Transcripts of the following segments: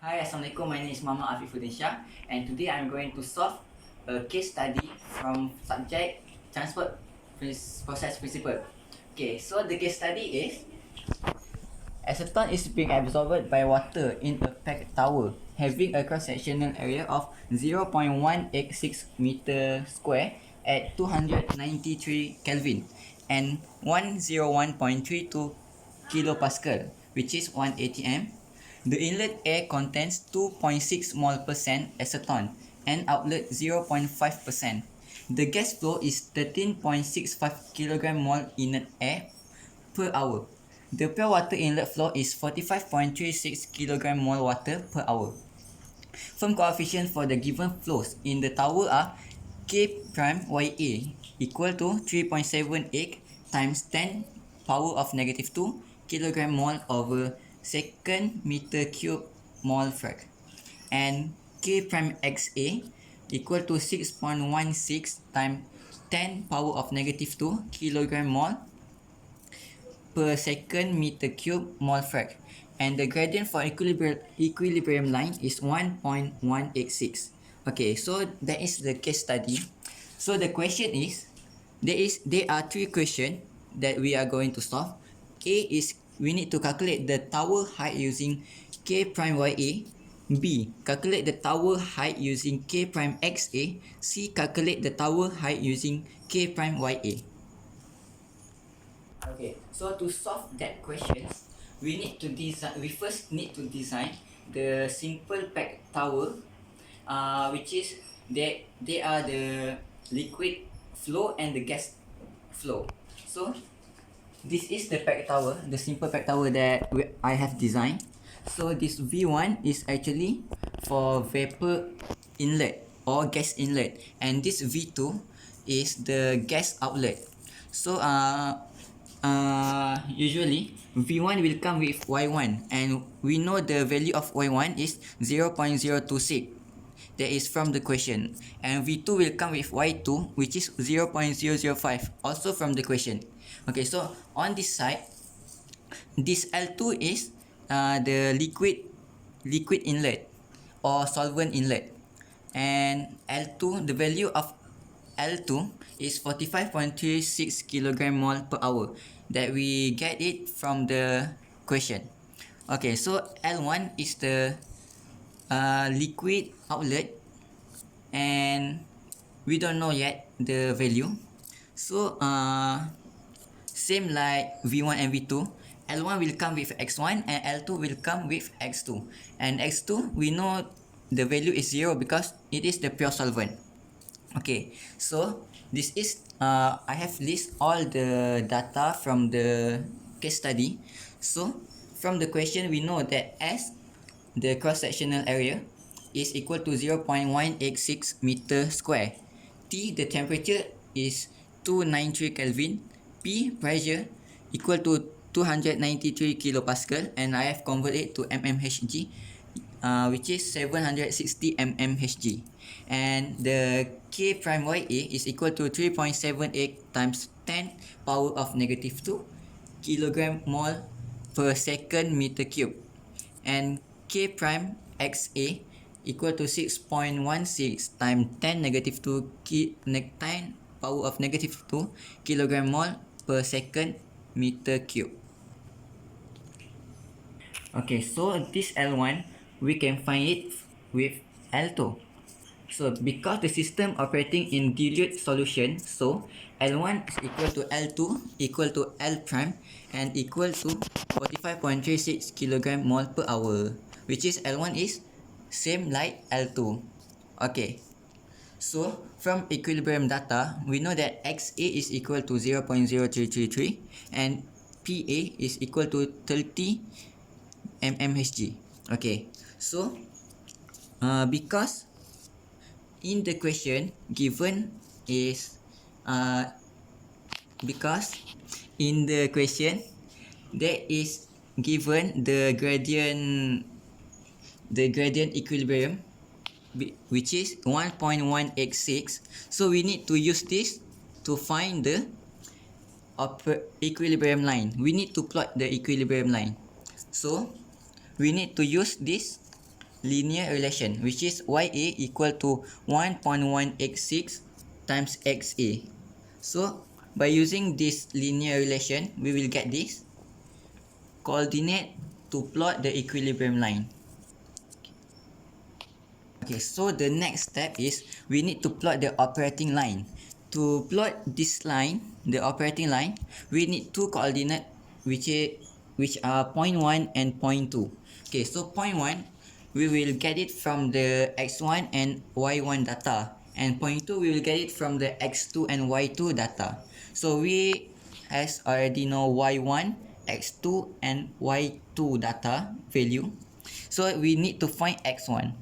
Hi, Assalamualaikum. My name is Muhammad Afifuddin Shah, and today I'm going to solve a case study from subject transport process principle. Okay, so the case study is acetone is being absorbed by water in a packed tower having a cross-sectional area of 0.186 meter square at 293 Kelvin and 101.32 kilopascal, which is 1 atm. The inlet air contains 2.6 mol percent acetone and outlet 0.5%. The gas flow is 13.65 kg mol inert air per hour. The pure water inlet flow is 45.36 kg mol water per hour. Firm coefficient for the given flows in the tower are K prime YA equal to 3.78 times 10 power of negative 2 kg mol over second meter cube mol frac, and K prime XA equal to 6.16 times 10 power of negative 2 kg mol per second meter cube mol frac, and the gradient for equilibrium line is 1.186. Okay, so that is the case study. So the question is, there are three questions that we are going to solve. A is we need to calculate the tower height using K prime YA. B, calculate the tower height using K prime XA. C, calculate the tower height using K prime YA. Okay, so to solve that question, we first need to design the simple pack tower, which is they are the liquid flow and the gas flow. So this is the pack tower, the simple pack tower that I have designed. So this V1 is actually for vapor inlet or gas inlet, and this V2 is the gas outlet. So usually V1 will come with Y1, and we know the value of Y1 is 0.026. That is from the question, and V2 will come with Y2, which is 0.005, also from the question. Okay, so on this side, this L2 is the liquid inlet or solvent inlet, and L2, the value of L2 is 45.36 kg mol per hour, that we get it from the question. Okay, so L1 is the liquid outlet, and we don't know yet the value. So same like V1 and V2, L1 will come with X1 and L2 will come with X2, and X2 we know the value is 0 because it is the pure solvent. Okay, so this is I have list all the data from the case study. So from the question we know that S, the cross-sectional area, is equal to 0.186 meter square. T, the temperature is 293 Kelvin. P, pressure, equal to 293 kilopascal, and I have converted it to mmHg, which is 760 mmHg. And the K prime YA is equal to 3.78 times 10 power of negative 2 kilogram mole per second meter cube, and K prime XA equal to 6.16 times 10 negative 2 10 power of negative 2 kilogram mole per second meter cube. Okay, so this L1 we can find it with L2. So because the system operating in dilute solution, so L1 is equal to L2 equal to L prime and equal to 45.36 kg mole per hour, which is L1 is same like L2. Okay, so from equilibrium data, we know that XA is equal to 0.0333 and PA is equal to 30 mmHg. Okay, so because in the question given is because in the question there is given the gradient equilibrium, which is 1.186. So we need to use this to find the equilibrium line. We need to plot the equilibrium line. So we need to use this linear relation, which is YA equal to 1.186 times XA. So by using this linear relation, we will get this coordinate to plot the equilibrium line. Okay, so the next step is we need to plot the operating line. To plot this line, the operating line, we need two coordinates which are 0.1 and 0.2. Okay, so 0.1 we will get it from the x1 and y1 data, and 0.2 we will get it from the x2 and y2 data. So we as already know y1, x2 and y2 data value. So we need to find x1.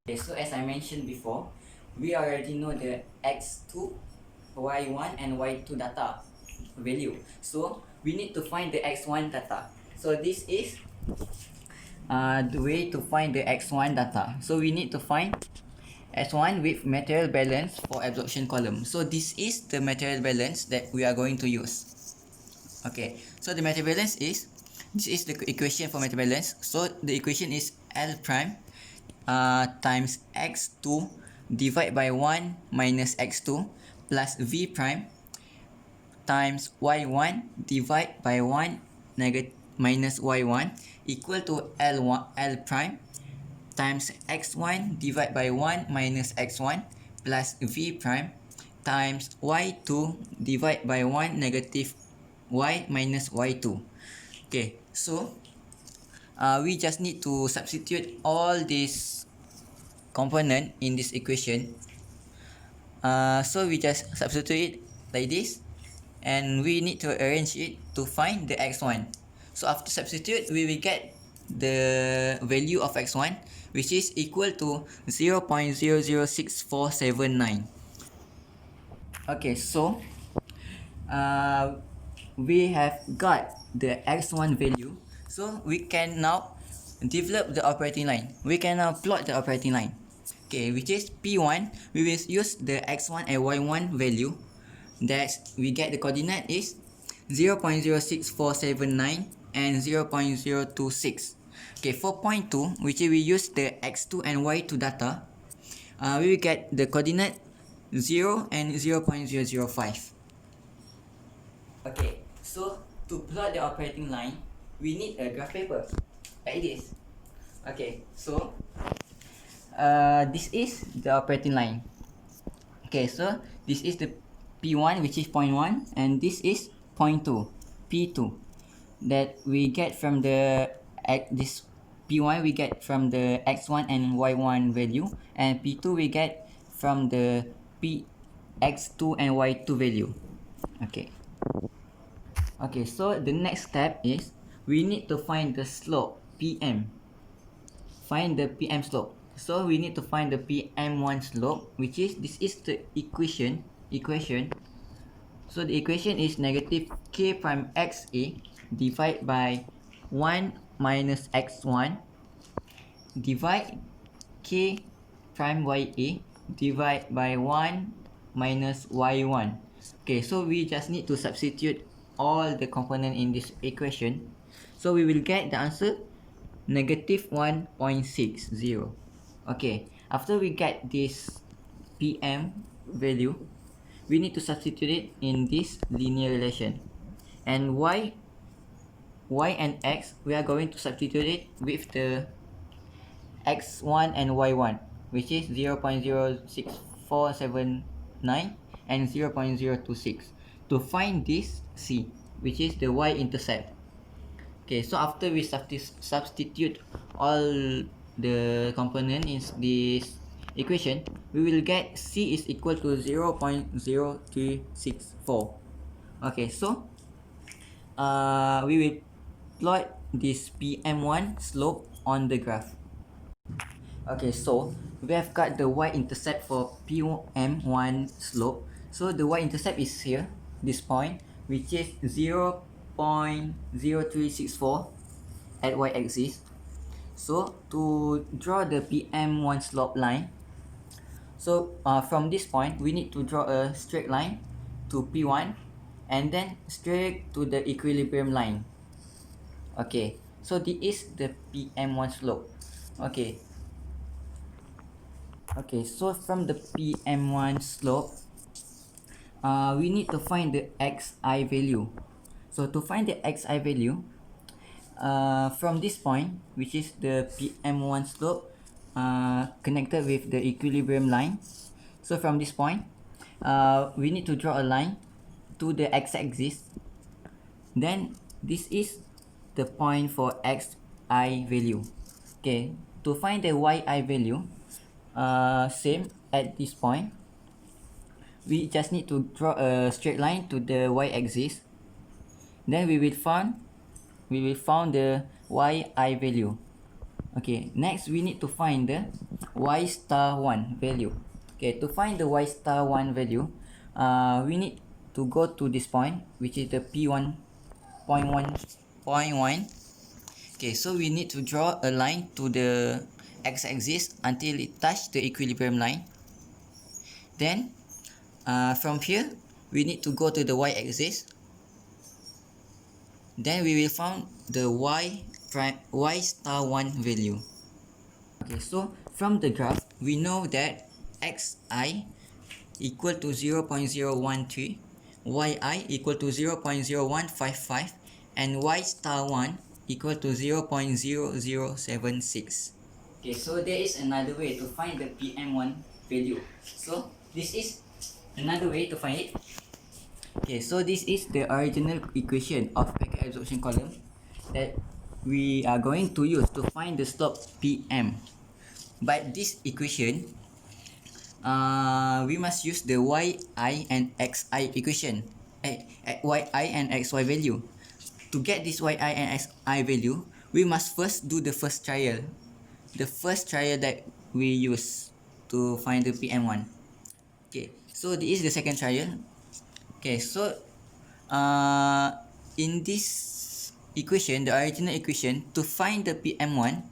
Okay, so as I mentioned before, we already know the x2, y1 and y2 data value. So we need to find the x1 data. So this is the way to find the x1 data. So we need to find x1 with material balance for absorption column. So this is the material balance that we are going to use. Okay, so the material balance is, this is the equation for material balance. So the equation is L prime times x2 divided by 1 minus x2 plus v prime times y1 divided by 1 minus y1 equal to L prime times x1 divided by 1 minus x1 plus v prime times y2 divided by 1 negative y minus y2. Okay, so we just need to substitute all these component in this equation. So we just substitute it like this, and we need to arrange it to find the x1. So after substitute, we will get the value of x1, which is equal to 0.006479. Okay, so we have got the x1 value. So we can now develop the operating line. We can now plot the operating line. Okay, which is P1, we will use the x1 and y1 value. That we get the coordinate is 0.06479 and 0.026. Okay, for point 2, which we use the x2 and y2 data, we will get the coordinate 0 and 0.005. Okay, so to plot the operating line, we need a graph paper like this. Okay, so this is the operating line. Okay, so this is the P1, which is 0.1, and this is 0.2, P2, that we get from the this P1 we get from the x1 and y1 value, and P2 we get from the x2 and y2 value. Okay. Okay, so the next step is we need to find the slope PM. Find the PM slope. So we need to find the PM1 slope, which is, this is the equation. So the equation is negative k prime xa divided by 1 minus x1 divide k prime ya divide by 1 minus y1. Okay, so we just need to substitute all the component in this equation. So we will get the answer negative 1.60. Okay, after we get this PM value, we need to substitute it in this linear relation. And y and x, we are going to substitute it with the x1 and y1, which is 0.06479 and 0.026, to find this c, which is the y-intercept. Okay, so after we substitute all the component in this equation, we will get c is equal to 0.0364. Okay, so we will plot this PM1 slope on the graph. Okay, so we have got the y-intercept for PM1 slope. So the y-intercept is here, this point, which is 0.0364 at y-axis. So to draw the PM1 slope line, so from this point we need to draw a straight line to P1 and then straight to the equilibrium line. Okay, so this is the PM1 slope. Okay. Okay, so from the PM1 slope, we need to find the xi value. So to find the xi value, from this point, which is the PM1 slope connected with the equilibrium line. So from this point, we need to draw a line to the x-axis. Then this is the point for xi value. Okay, to find the yi value, same at this point, we just need to draw a straight line to the y-axis. Then we will find the yi value. Okay, next we need to find the y star 1 value. Okay, to find the y star 1 value, we need to go to this point, which is the P1.1. Okay, so we need to draw a line to the x-axis until it touches the equilibrium line. Then from here, we need to go to the y-axis. Then we will find the y star 1 value. Okay, so from the graph, we know that xi equal to 0.013, yi equal to 0.0155, and y star 1 equal to 0.0076. Okay, so there is another way to find the PM1 value. So this is another way to find it. Okay, so this is the original equation of packet absorption column that we are going to use to find the slope PM. But this equation, we must use the yi and xi equation, yi and xy value. To get this yi and xi value, we must first do the first trial. The first trial that we use to find the PM1. Okay, so this is the second trial. Okay, so in this equation, the original equation, to find the PM1,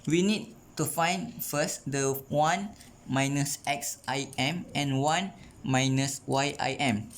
we need to find first the 1 minus xim and 1 minus yim.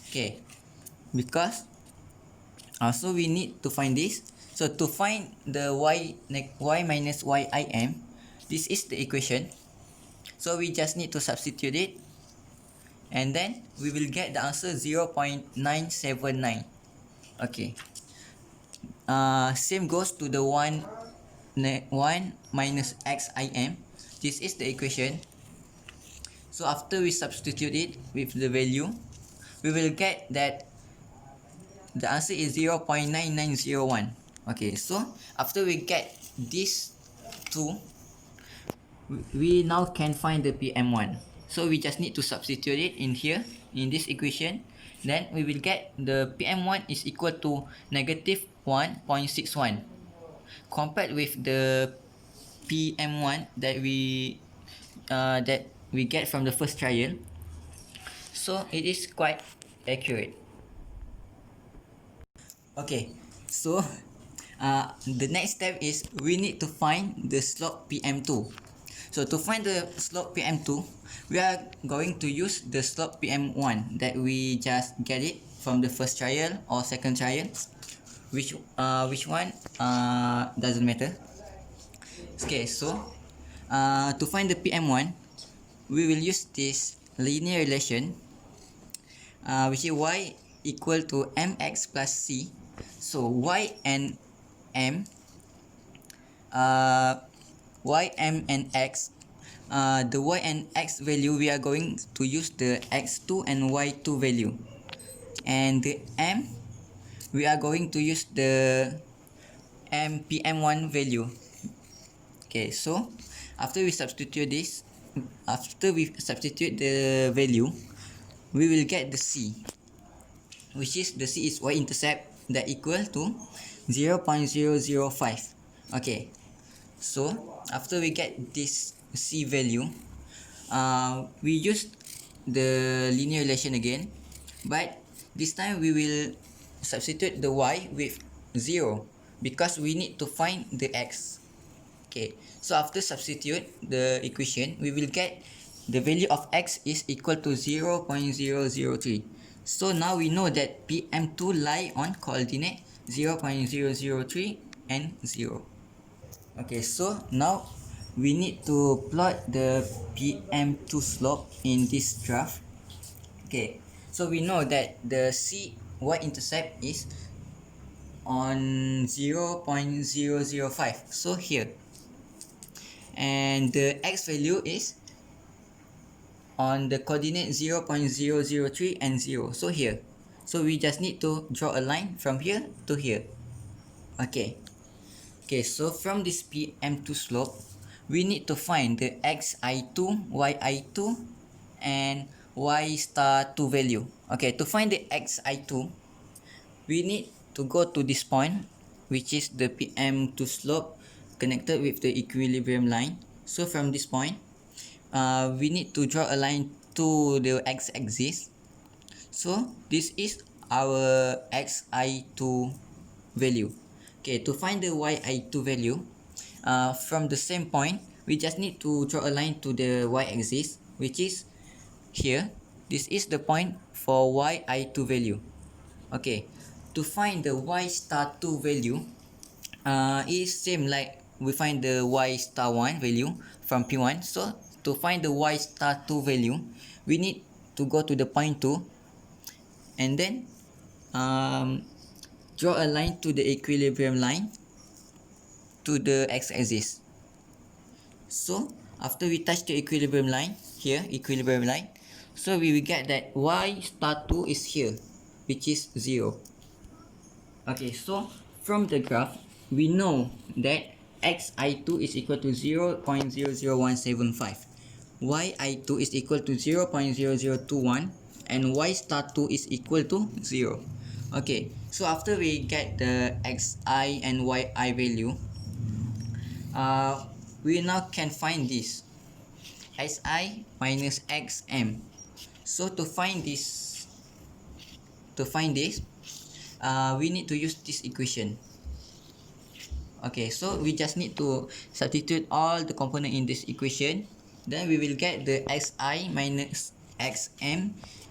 Okay, because so we need to find this. So to find the y minus yim, this is the equation. So we just need to substitute it, and then we will get the answer 0.979. Okay, same goes to the 1 minus xim. This is the equation. So after we substitute it with the value, we will get that the answer is 0.9901. Okay, so after we get these two, we now can find the PM1. So we just need to substitute it in here, in this equation. Then we will get the PM1 is equal to negative 1.61 compared with the PM1 that we get from the first trial. So it is quite accurate. Okay, so the next step is we need to find the slope PM2. So to find the slope PM2, we are going to use the slope PM1 that we just get it from the first trial or second trial. Which one doesn't matter. Okay, so to find the PM1, we will use this linear relation, which is y equal to mx plus c. So y and m, and x, the y and x value, we are going to use the x2 and y2 value, and the m, we are going to use the PM1 value. Okay, so after we substitute the value, we will get the c, which is the c is y-intercept, that equal to 0.005. Okay, so after we get this c value, we use the linear relation again, but this time we will substitute the y with 0 because we need to find the x. Okay, so after substitute the equation, we will get the value of x is equal to 0.003. So now we know that PM2 lie on coordinate 0.003 and 0. Okay, so now we need to plot the PM2 slope in this graph. Okay, so we know that the y-intercept is on 0.005, so here, and the x value is on the coordinate 0.003 and 0, so here. So we just need to draw a line from here to here. Okay, so from this PM2 slope, we need to find the xi2, yi2, and y star 2 value. Okay, to find the xi2, we need to go to this point, which is the PM2 slope connected with the equilibrium line. So from this point, we need to draw a line to the x-axis. So this is our xi2 value. Okay, to find the yi2 value, from the same point, we just need to draw a line to the y-axis, which is here. This is the point for yi2 value. Okay, to find the y star 2 value, is same like we find the y star 1 value from P1. So to find the y star 2 value, we need to go to the point 2 and then draw a line to the equilibrium line to the x-axis. So after we touch the equilibrium line here, so we will get that y star 2 is here, which is 0. Okay, so from the graph, we know that xi2 is equal to 0.00175, yi2 is equal to 0.0021, and y star 2 is equal to 0. Okay, so after we get the xi and yi value, we now can find this si minus xm. So to find this, we need to use this equation. Okay, so we just need to substitute all the component in this equation. Then we will get the xi minus xm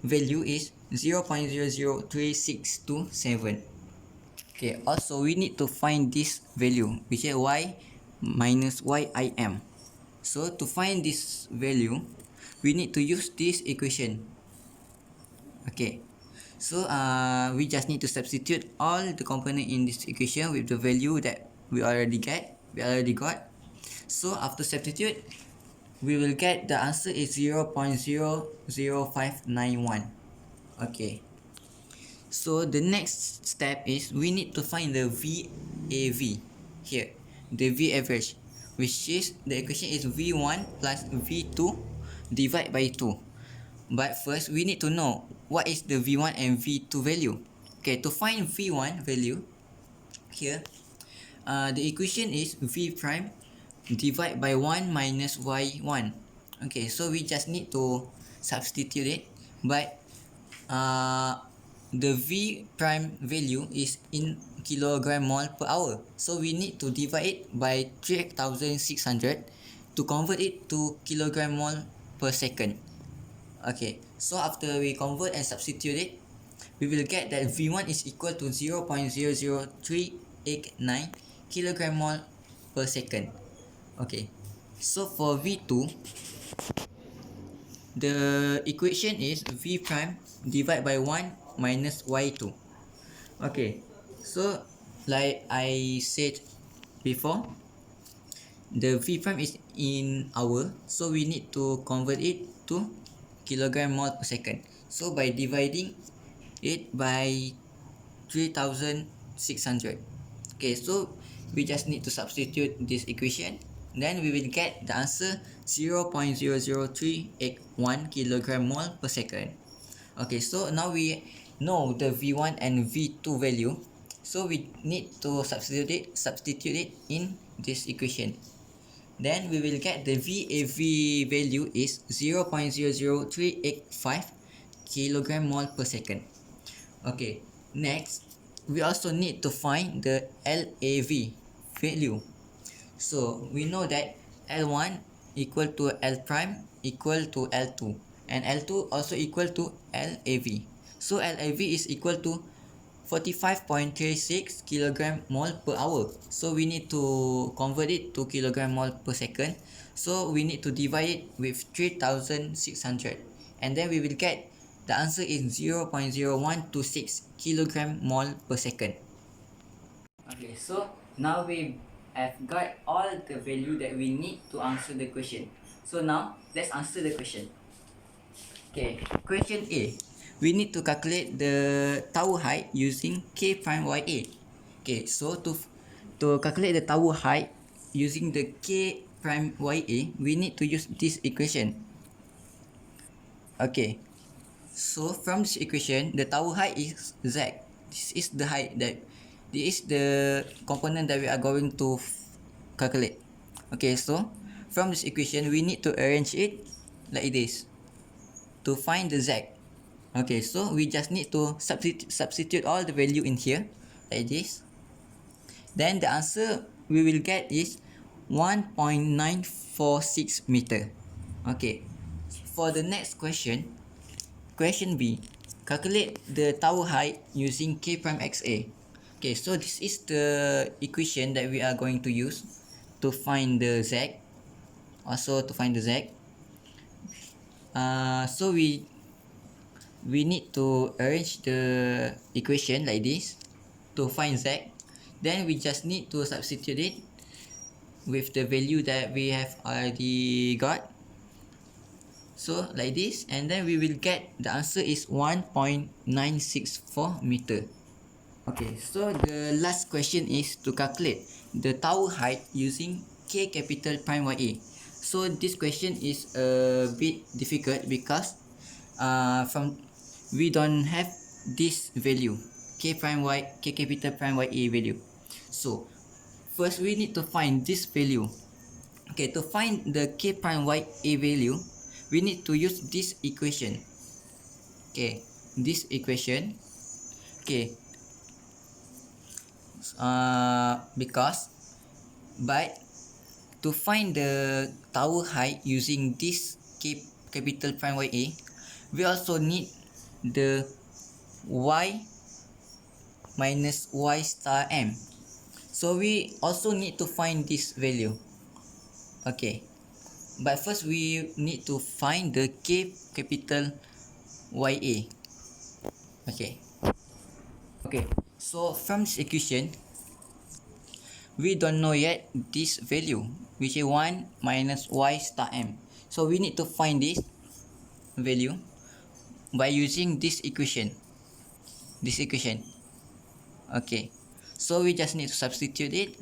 value is 0.003627. Okay, also we need to find this value, which is y minus yim. So to find this value, we need to use this equation. Okay, so we just need to substitute all the component in this equation with the value that we already got. So after substitute, we will get the answer is 0.00591. Okay, so the next step is we need to find the VAV here, the V average, which is the equation is V1 plus V2 divided by 2. But first, we need to know what is the V1 and V2 value. Okay, to find V1 value, here, the equation is V prime divided by 1 minus Y1. Okay, so we just need to substitute it, but the V prime value is in kilogram mole per hour. So we need to divide it by 3600 to convert it to kilogram mole per second. Okay, so after we convert and substitute it, we will get that V1 is equal to 0.00389 kilogram mole per second. Okay, so for V2, the equation is V prime divided by 1 minus Y2. Okay, so like I said before, the V prime is in hour, so we need to convert it to kilogram mole per second. So by dividing it by 3600. Okay, so we just need to substitute this equation, then we will get the answer 0.00381 kilogram mole per second. Okay, so now we know the V1 and V2 value, so we need to substitute it in this equation. Then we will get the VAV value is 0.00385 kilogram mole per second. Okay, next we also need to find the LAV value. So we know that L1 equal to L prime equal to L2, and L2 also equal to LAV. So LAV is equal to 45.36 kilogram mole per hour. So we need to convert it to kilogram mole per second. So we need to divide it with 3600, and then we will get the answer is 0.0126 kilogram mole per second. Okay, so now we have got all the value that we need to answer the question. So now let's answer the question. Okay, question A. We need to calculate the tower height using K prime YA. Okay, so to calculate the tower height using the K prime YA, we need to use this equation. Okay, so from this equation, the tower height is Z. This is the height that, this is the component that we are going to calculate. Okay, so from this equation, we need to arrange it like this to find the Z. Okay, so we just need to substitute all the value in here like this. Then the answer we will get is 1.946 meter. Okay, for the next question, question B, calculate the tower height using K prime XA. Okay, so this is the equation that we are going to use to find the Z, also to find the Z. So we need to arrange the equation like this to find Z. Then we just need to substitute it with the value that we have already got. So like this, and then we will get the answer is 1.964 meter. Okay, so the last question is to calculate the tower height using K capital prime YA. So this question is a bit difficult because we don't have this value K capital prime YA value. So first we need to find this value. Okay, to find the K prime YA value, we need to use this equation. Okay, this equation. Okay, but to find the tower height using this K capital prime YA, we also need the Y minus Y star M. So we also need to find this value. Okay, but first we need to find the K capital YA. Okay, so from this equation, we don't know yet this value, which is 1 minus Y star M. So we need to find this value by using this equation. Okay, so we just need to substitute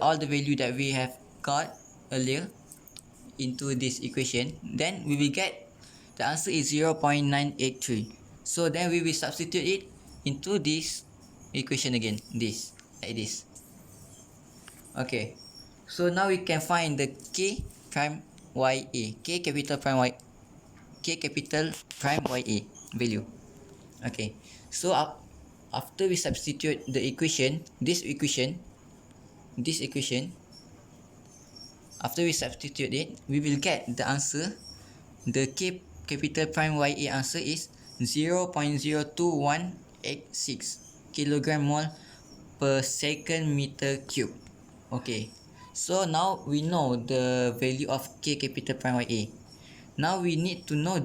all the value that we have got earlier into this equation. Then we will get the answer is 0.983. So then we will substitute it into this equation again, like this. Okay, so now we can find the K prime YA, K capital prime YA value. Okay, so after we substitute the equation, this equation, after we substitute it, we will get the answer. The K capital prime YA answer is 0.02186 kilogram mole per second meter cube. Okay, so now we know the value of K capital prime YA. Now we need to know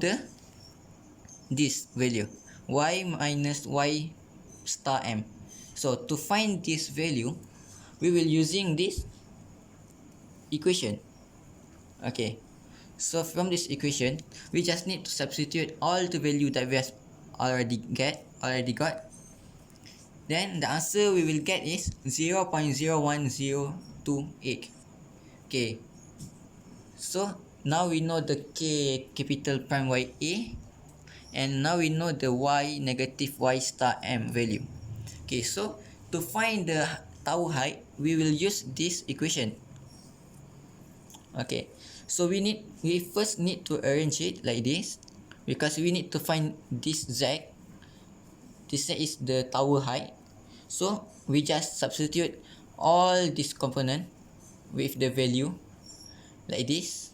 this value, Y minus Y star M. So to find this value, we will using this equation. Okay, so from this equation, we just need to substitute all the value that we have already got. Then the answer we will get is 0.01028. Okay, so now we know the K capital prime YA, and now we know the Y negative Y star M value. Okay, so to find the tower height, we will use this equation. Okay, so we first need to arrange it like this, because we need to find this Z. This Z is the tower height. So we just substitute all this component with the value like this.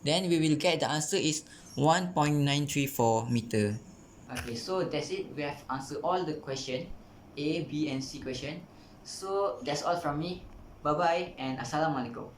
Then we will get the answer is 1.934 meter. Okay, so that's it. We have answered all the question, A, B, and C question. So that's all from me. Bye bye and assalamualaikum.